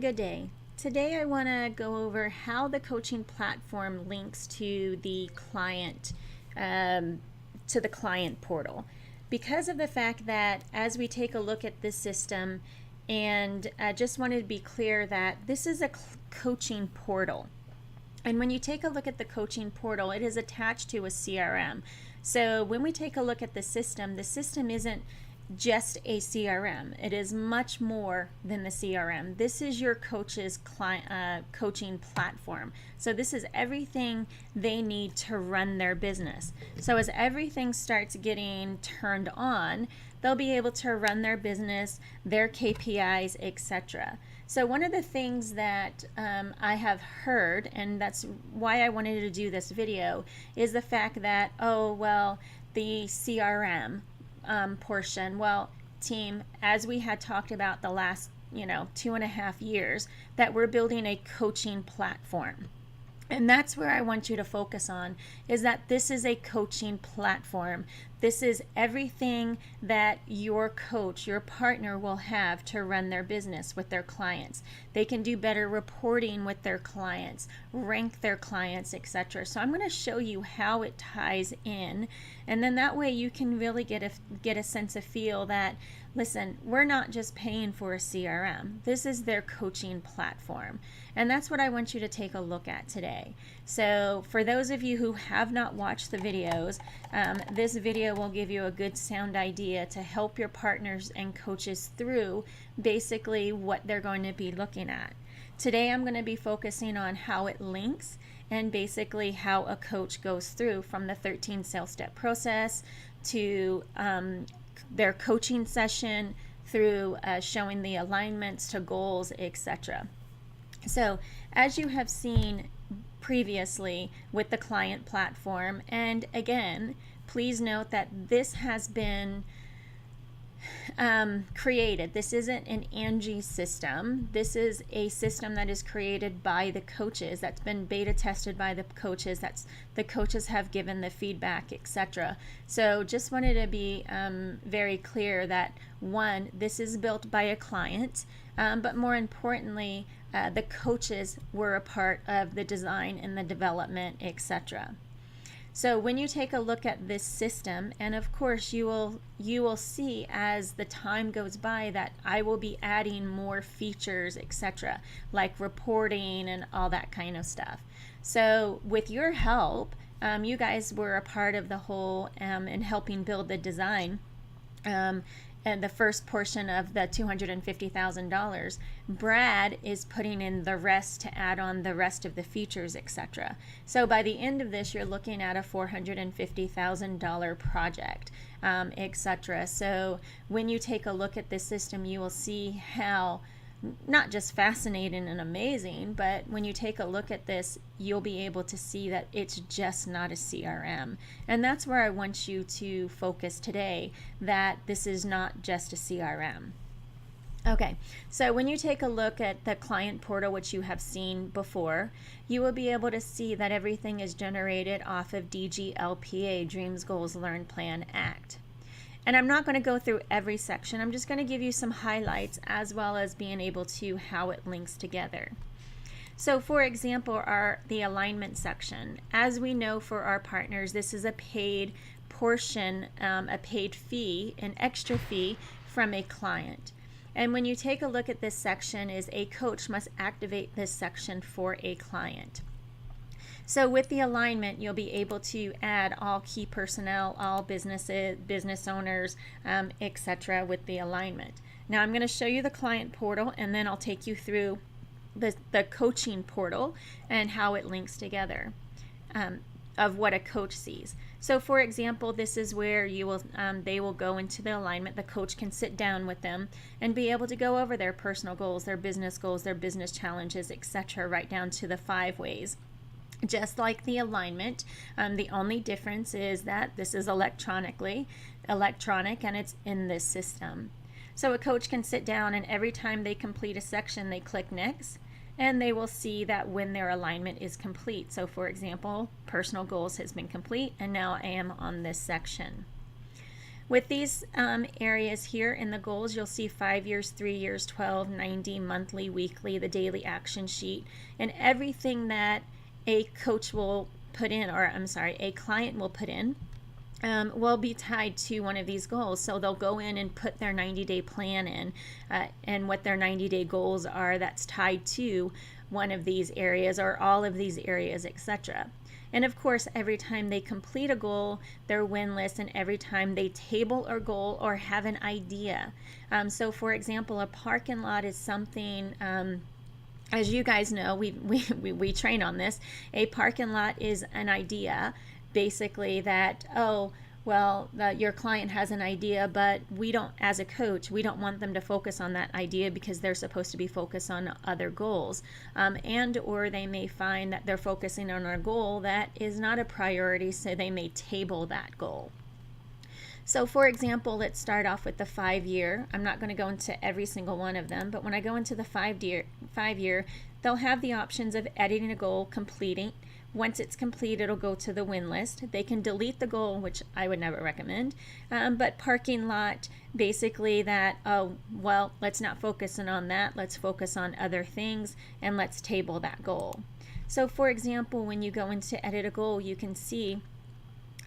good day. Today I want to go over how the coaching platform links to the client portal, because of the fact that as we take a look at this system, and I just wanted to be clear that this is a coaching portal. And when you take a look at the coaching portal, it is attached to a CRM. So when we take a look at the system isn't just a CRM. It is much more than the CRM. This is your coach's coaching platform. So this is everything they need to run their business. So as everything starts getting turned on, they'll be able to run their business, their KPIs, etc. So one of the things that I have heard, and that's why I wanted to do this video, is the fact that, oh, well, the CRM portion. Well, team, as we had talked about the last 2.5 years, that we're building a coaching platform. And that's where I want you to focus on, is that this is a coaching platform. This is everything that your coach, your partner will have to run their business with their clients. They can do better reporting with their clients, rank their clients, etc. So I'm going to show you how it ties in, and then that way you can really get a sense of feel that, listen, we're not just paying for a CRM. This is their coaching platform. And that's what I want you to take a look at today. So for those of you who have not watched the videos, this video will give you a good sound idea to help your partners and coaches through basically what they're going to be looking at. Today I'm going to be focusing on how it links and basically how a coach goes through from the 13 sales step process to their coaching session, through showing the alignments to goals, etc. So as you have seen previously with the client platform, and again, please note that this has been created. This isn't an Angie system. This is a system that is created by the coaches, that's been beta tested by the coaches, that's the coaches have given the feedback, etc. So just wanted to be very clear that, one, this is built by a client, but more importantly, the coaches were a part of the design and the development, etc. So when you take a look at this system, and of course you will see as the time goes by that I will be adding more features, etc., like reporting and all that kind of stuff. So with your help, you guys were a part of the whole in helping build the design. And the first portion of the $250,000, Brad is putting in the rest to add on the rest of the features, etc. So by the end of this, you're looking at a $450,000 project, etc. So when you take a look at this system, you will see how not just fascinating and amazing, but when you take a look at this, you'll be able to see that it's just not a CRM. And that's where I want you to focus today, that this is not just a CRM. Okay, so when you take a look at the client portal, which you have seen before, you will be able to see that everything is generated off of DGLPA, Dreams, Goals, Learn, Plan, Act. And I'm not going to go through every section. I'm just going to give you some highlights as well as being able to how it links together. So for example, the alignment section. As we know for our partners, this is a paid portion, a paid fee, an extra fee from a client. And when you take a look at this section, is a coach must activate this section for a client. So with the alignment, you'll be able to add all key personnel, all businesses, business owners, etc. with the alignment. Now I'm going to show you the client portal, and then I'll take you through the coaching portal and how it links together of what a coach sees. So for example, this is where you will they will go into the alignment. The coach can sit down with them and be able to go over their personal goals, their business challenges, etc. right down to the 5 ways. Just like the alignment, the only difference is that this is electronic and it's in this system. So a coach can sit down, and every time they complete a section, they click next, and they will see that when their alignment is complete. So for example, personal goals has been complete, and now I am on this section. With these areas here in the goals, you'll see 5 years, 3 years, 12, 90, monthly, weekly, the daily action sheet, and everything that a coach will put in, or I'm sorry, a client will put in, will be tied to one of these goals. So they'll go in and put their 90-day plan in, and what their 90-day goals are that's tied to one of these areas or all of these areas, etc. And of course, every time they complete a goal, their win list, and every time they table a goal or have an idea. So for example, a parking lot is something, as you guys know, we train on this. A parking lot is an idea, basically, that, oh, well, your client has an idea, but we don't, as a coach, we don't want them to focus on that idea because they're supposed to be focused on other goals. And or they may find that they're focusing on a goal that is not a priority, so they may table that goal. So for example, let's start off with the 5-year. I'm not going to go into every single one of them, but when I go into the 5-year, they'll have the options of editing a goal, completing. Once it's complete, it'll go to the win list. They can delete the goal, which I would never recommend. But parking lot, basically that, oh, well, let's not focus on that. Let's focus on other things, and let's table that goal. So for example, when you go in to edit a goal, you can see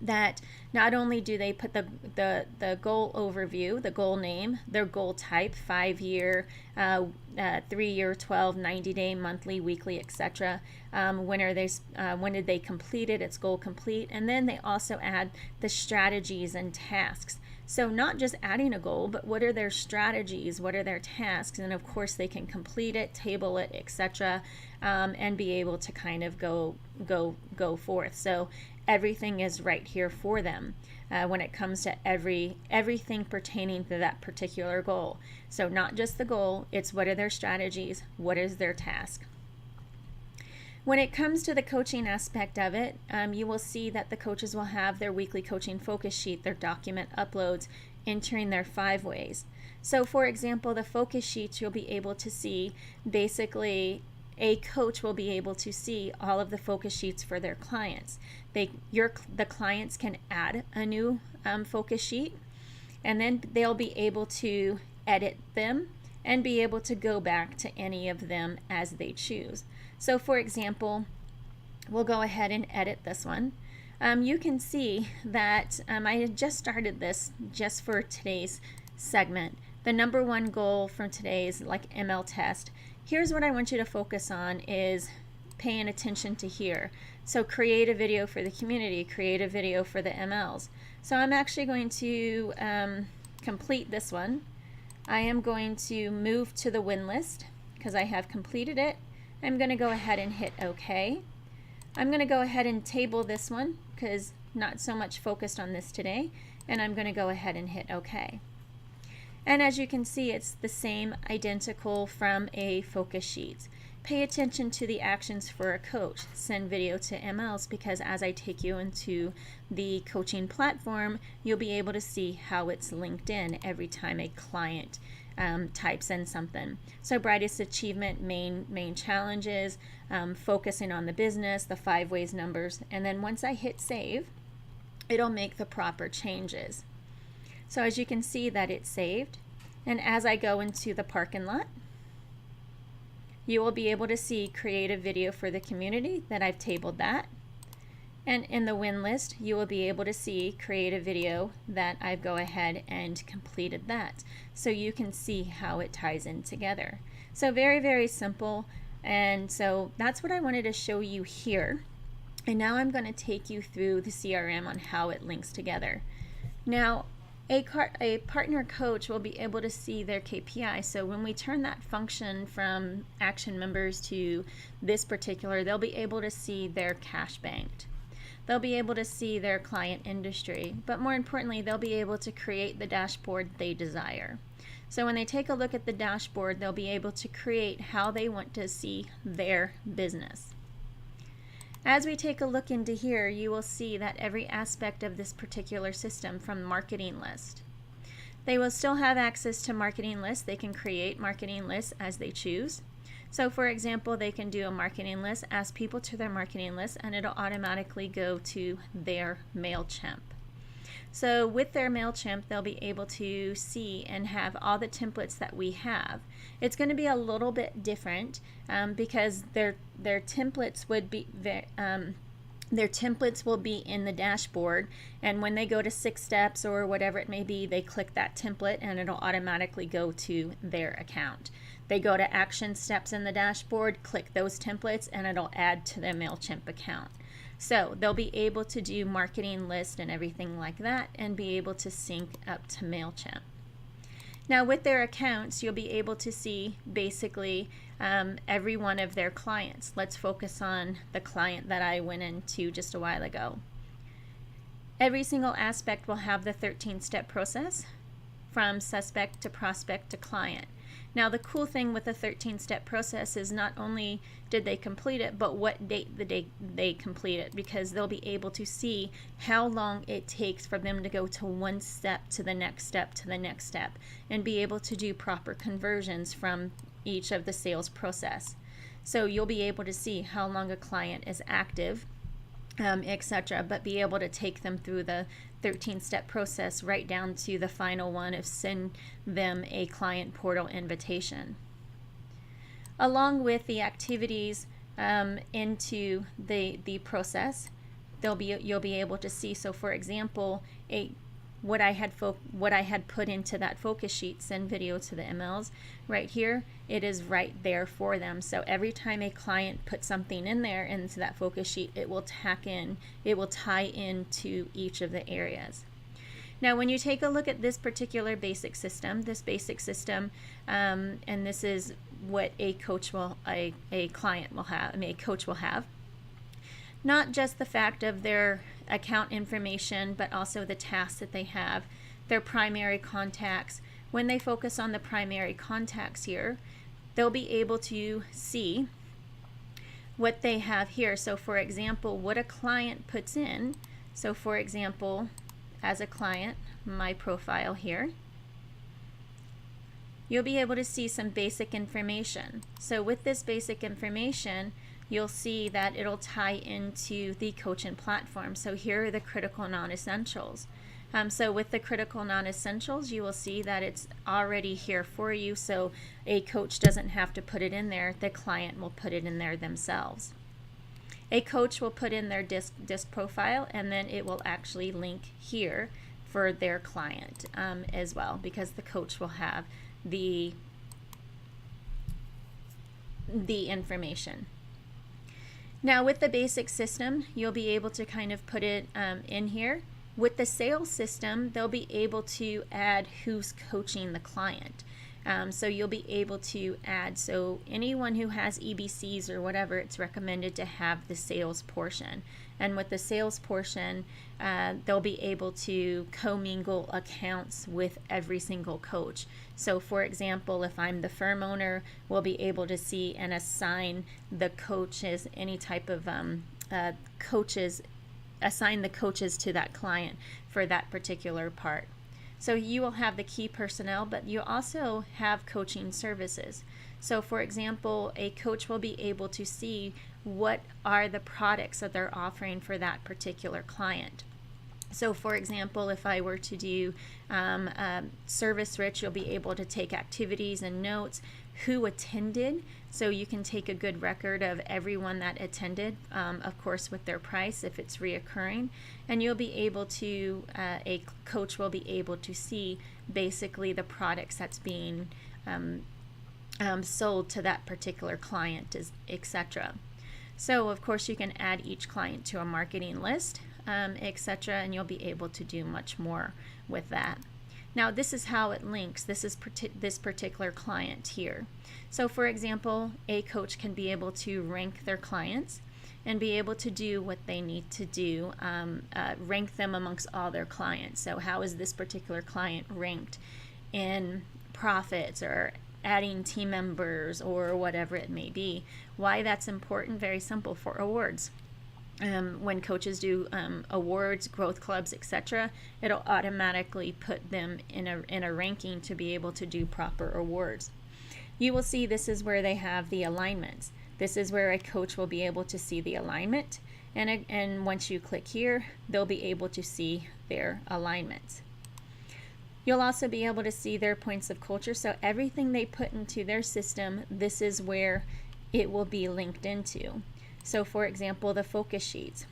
that not only do they put the goal overview, the goal name, their goal type, 5-year, 3-year, 12, 90-day, monthly, weekly, etc. When did they complete it? It's goal complete. And then they also add the strategies and tasks. So not just adding a goal, but what are their strategies? What are their tasks? And of course, they can complete it, table it, etc., and be able to kind of go forth. So everything is right here for them when it comes to everything pertaining to that particular goal. So not just the goal, it's what are their strategies, what is their task. When it comes to the coaching aspect of it, you will see that the coaches will have their weekly coaching focus sheet, their document uploads, entering their 5 ways. So for example, the focus sheets, you'll be able to see, basically a coach will be able to see all of the focus sheets for their clients. The clients can add a new focus sheet, and then they'll be able to edit them and be able to go back to any of them as they choose. So for example, we'll go ahead and edit this one. You can see that I had just started this just for today's segment. The number 1 goal from today's ML test. Here's what I want you to focus on is paying attention to here. So create a video for the community, create a video for the MLs. So I'm actually going to complete this one. I am going to move to the win list because I have completed it. I'm going to go ahead and hit OK. I'm going to go ahead and table this one because not so much focused on this today, and I'm going to go ahead and hit OK. And as you can see, it's the same, identical from a focus sheet. Pay attention to the actions for a coach. Send video to MLs, because as I take you into the coaching platform, you'll be able to see how it's linked in every time a client types in something. So brightest achievement, main challenges, focusing on the business, the 5 ways numbers, and then once I hit save, it'll make the proper changes. So as you can see that it's saved, and as I go into the parking lot, you will be able to see create a video for the community, that I've tabled that. And in the win list, you will be able to see create a video, that I've go ahead and completed that. So you can see how it ties in together. So very, very simple. And so that's what I wanted to show you here. And now I'm going to take you through the CRM on how it links together. Now, a partner coach will be able to see their KPI. So when we turn that function from action members to this particular, they'll be able to see their cash banked. They'll be able to see their client industry, but more importantly, they'll be able to create the dashboard they desire. So when they take a look at the dashboard, they'll be able to create how they want to see their business. As we take a look into here, you will see that every aspect of this particular system, from marketing list. They will still have access to marketing lists. They can create marketing lists as they choose. So for example, they can do a marketing list, ask people to their marketing list, and it'll automatically go to their MailChimp. So with their MailChimp, they'll be able to see and have all the templates that we have. It's going to be a little bit different because their templates would be their templates will be in the dashboard, and when they go to 6 steps or whatever it may be, they click that template and it'll automatically go to their account. They go to action steps in the dashboard, click those templates, and it'll add to their MailChimp account. So they'll be able to do marketing list and everything like that and be able to sync up to MailChimp. Now with their accounts, you'll be able to see basically every one of their clients. Let's focus on the client that I went into just a while ago. Every single aspect will have the 13-step process from suspect to prospect to client. Now the cool thing with the 13-step process is not only did they complete it, but what date they complete it, because they'll be able to see how long it takes for them to go to one step to the next step to the next step, and be able to do proper conversions from each of the sales process. So you'll be able to see how long a client is active, etc., but be able to take them through the 13-step process right down to the final one of send them a client portal invitation. Along with the activities into the process, you'll be able to see. So for example, what I had put into that focus sheet, send video to the MLs, right here, it is right there for them. So every time a client puts something in there into that focus sheet, it will tie into each of the areas. Now when you take a look at this particular basic system, and this is what a coach will have, not just the fact of their account information, but also the tasks that they have, their primary contacts. When they focus on the primary contacts here, they'll be able to see what they have here. So for example, what a client puts in. So for example, as a client, my profile here, you'll be able to see some basic information. So with this basic information, you'll see that it'll tie into the coaching platform. So here are the critical non-essentials. So with the critical non-essentials, you will see that it's already here for you, so a coach doesn't have to put it in there. The client will put it in there themselves. A coach will put in their disc profile, and then it will actually link here for their client as well, because the coach will have the information. Now with the basic system, you'll be able to kind of put it in here. With the sales system, they'll be able to add who's coaching the client. So you'll be able to add, so anyone who has EBCs or whatever, it's recommended to have the sales portion. And with the sales portion, they'll be able to commingle accounts with every single coach. So for example, if I'm the firm owner, we'll be able to see and assign the coaches, any type of coaches, assign the coaches to that client for that particular part. So you will have the key personnel, but you also have coaching services. So for example, a coach will be able to see what are the products that they're offering for that particular client. So for example, if I were to do Service Rich, you'll be able to take activities and notes, who attended, so you can take a good record of everyone that attended, of course with their price if it's reoccurring, and you'll be able to, a coach will be able to see basically the products that's being sold to that particular client, etc. So of course you can add each client to a marketing list, etc., and you'll be able to do much more with that. Now this is how it links. This is this particular client here. So for example, a coach can be able to rank their clients and be able to do what they need to do, rank them amongst all their clients. So how is this particular client ranked in profits or adding team members or whatever it may be? Why that's important? Very simple, for awards. When coaches do awards, growth clubs, etc., it'll automatically put them in a ranking to be able to do proper awards. You will see this is where they have the alignments. This is where a coach will be able to see the alignment And once you click here, they'll be able to see their alignment. You'll also be able to see their points of culture. So everything they put into their system, this is where it will be linked into. So for example, the focus sheets.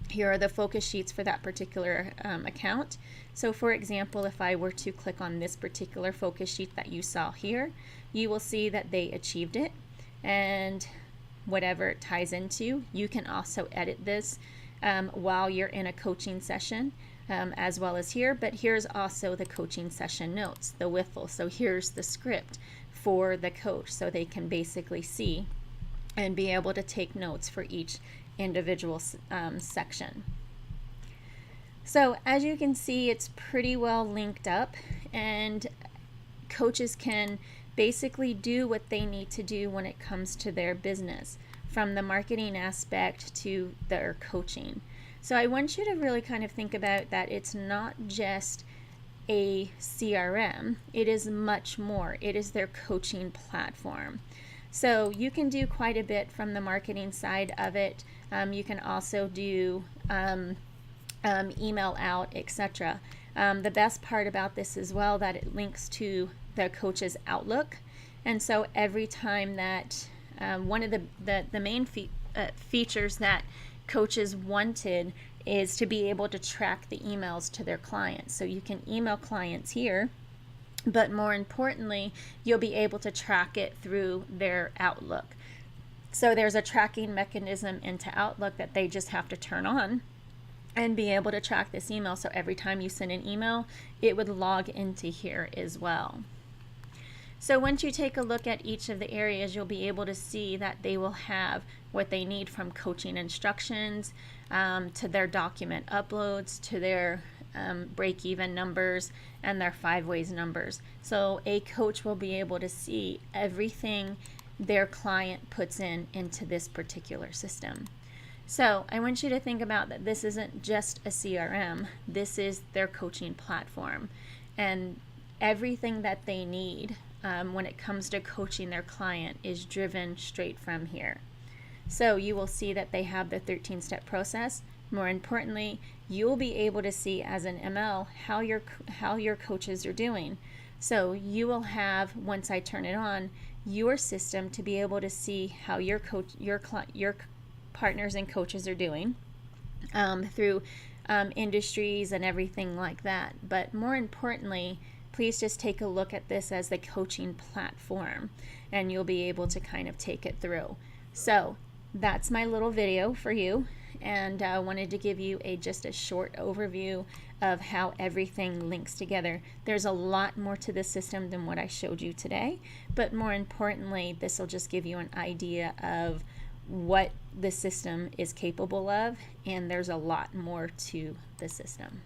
Here are the focus sheets for that particular account. So for example, if I were to click on this particular focus sheet that you saw here, you will see that they achieved it, and whatever it ties into, you can also edit this while you're in a coaching session, as well as here. But here's also the coaching session notes, the WIFL. So here's the script for the coach, so they can basically see and be able to take notes for each individual section. So as you can see, it's pretty well linked up, and coaches can basically do what they need to do when it comes to their business, from the marketing aspect to their coaching. So I want you to really kind of think about that it's not just a CRM, it is much more. It is their coaching platform. So you can do quite a bit from the marketing side of it. You can also do email out, etc. The best part about this as well, that it links to the coach's Outlook. And so every time that one of the main features that coaches wanted is to be able to track the emails to their clients. So you can email clients here, but more importantly, you'll be able to track it through their Outlook. So there's a tracking mechanism into Outlook that they just have to turn on and be able to track this email. So every time you send an email, it would log into here as well. So once you take a look at each of the areas, you'll be able to see that they will have what they need, from coaching instructions to their document uploads, to their break-even numbers and their 5 ways numbers. So a coach will be able to see everything their client puts into this particular system. So I want you to think about that this isn't just a CRM, this is their coaching platform, and everything that they need when it comes to coaching their client is driven straight from here. So you will see that they have the 13-step process. More importantly, you'll be able to see as an ML how your coaches are doing. So you will have, once I turn it on, your system to be able to see how your partners and coaches are doing through industries and everything like that. But more importantly, please just take a look at this as the coaching platform, and you'll be able to kind of take it through. So that's my little video for you, and I wanted to give you just a short overview of how everything links together. There's a lot more to the system than what I showed you today, but more importantly, this will just give you an idea of what the system is capable of, and there's a lot more to the system.